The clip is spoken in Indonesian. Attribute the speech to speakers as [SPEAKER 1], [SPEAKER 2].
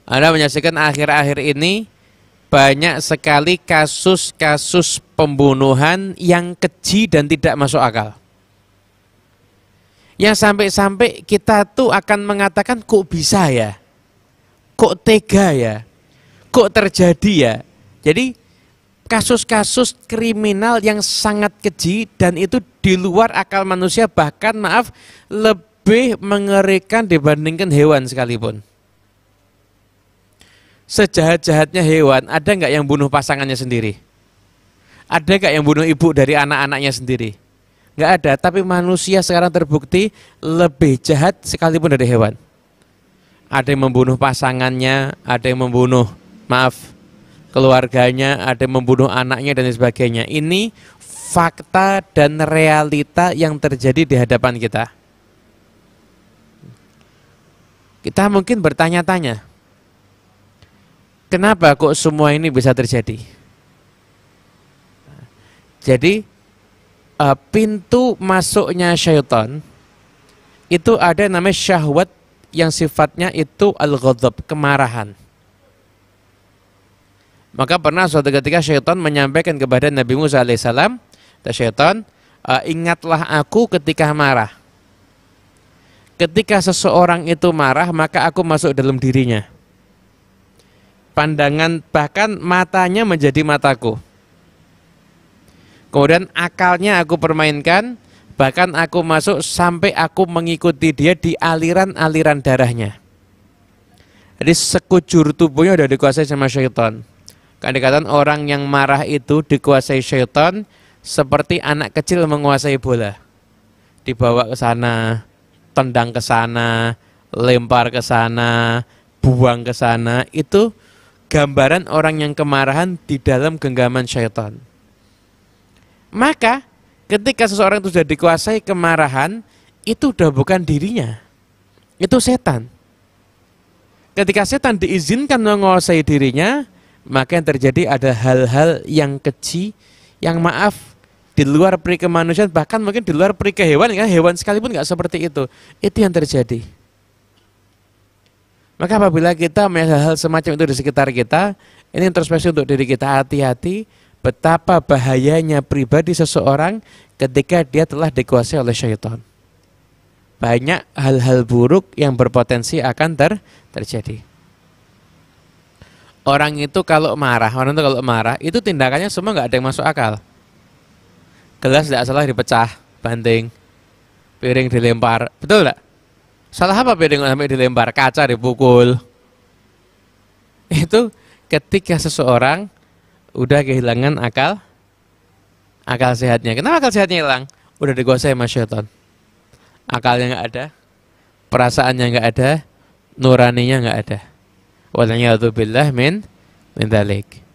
[SPEAKER 1] Anda menyaksikan akhir-akhir ini banyak sekali kasus-kasus pembunuhan yang keji dan tidak masuk akal. Yang sampai-sampai kita tuh akan mengatakan kok bisa ya? Kok tega ya? Kok terjadi ya? Jadi kasus-kasus kriminal yang sangat keji dan itu di luar akal manusia, bahkan maaf lebih mengerikan dibandingkan hewan sekalipun. Sejahat-jahatnya hewan, ada nggak yang bunuh pasangannya sendiri? Ada nggak yang bunuh ibu dari anak-anaknya sendiri? Nggak ada, tapi manusia sekarang terbukti lebih jahat sekalipun dari hewan. Ada yang membunuh pasangannya, ada yang membunuh, keluarganya, ada yang membunuh anaknya dan sebagainya. Ini fakta dan realita yang terjadi di hadapan kita. Kita mungkin bertanya-tanya, kenapa kok semua ini bisa terjadi? Jadi pintu masuknya syaitan itu ada namanya syahwat yang sifatnya itu al-ghadab, kemarahan. Maka pernah suatu ketika syaitan menyampaikan kepada Nabi Musa alaihissalam, syaitan, ingatlah aku ketika marah. Ketika seseorang itu marah, maka aku masuk dalam dirinya. Pandangan, bahkan matanya menjadi mataku. Kemudian akalnya aku permainkan, bahkan aku masuk sampai aku mengikuti dia di aliran-aliran darahnya. Jadi sekujur tubuhnya sudah dikuasai sama syaitan. Kan dikatakan orang yang marah itu dikuasai syaitan seperti anak kecil menguasai bola. Dibawa ke sana, tendang ke sana, lempar ke sana, buang ke sana. Itu gambaran orang yang kemarahan di dalam genggaman syaitan. Maka ketika seseorang itu sudah dikuasai kemarahan, itu sudah bukan dirinya, itu setan. Ketika setan diizinkan menguasai dirinya, maka yang terjadi ada hal-hal yang keji, yang di luar peri kemanusiaan, bahkan mungkin di luar peri kehewan, ya, hewan sekalipun nggak seperti itu. Itu yang terjadi. Maka apabila kita melihat hal-hal semacam itu di sekitar kita, ini introspeksi untuk diri kita, hati-hati betapa bahayanya pribadi seseorang ketika dia telah dikuasai oleh syaitan. Banyak hal-hal buruk yang berpotensi akan terjadi. Orang itu kalau marah, itu tindakannya semua nggak ada yang masuk akal. Gelas tidak salah dipecah, banting, piring dilempar, betul nggak? Salah apa piring sampai dilempar, kaca dipukul? Itu ketika seseorang udah kehilangan akal sehatnya. Kenapa akal sehatnya hilang? Udah dikuasai sama syaitan. Akalnya nggak ada, perasaannya nggak ada, nuraninya nggak ada. Waliyadzubillah min dzalik.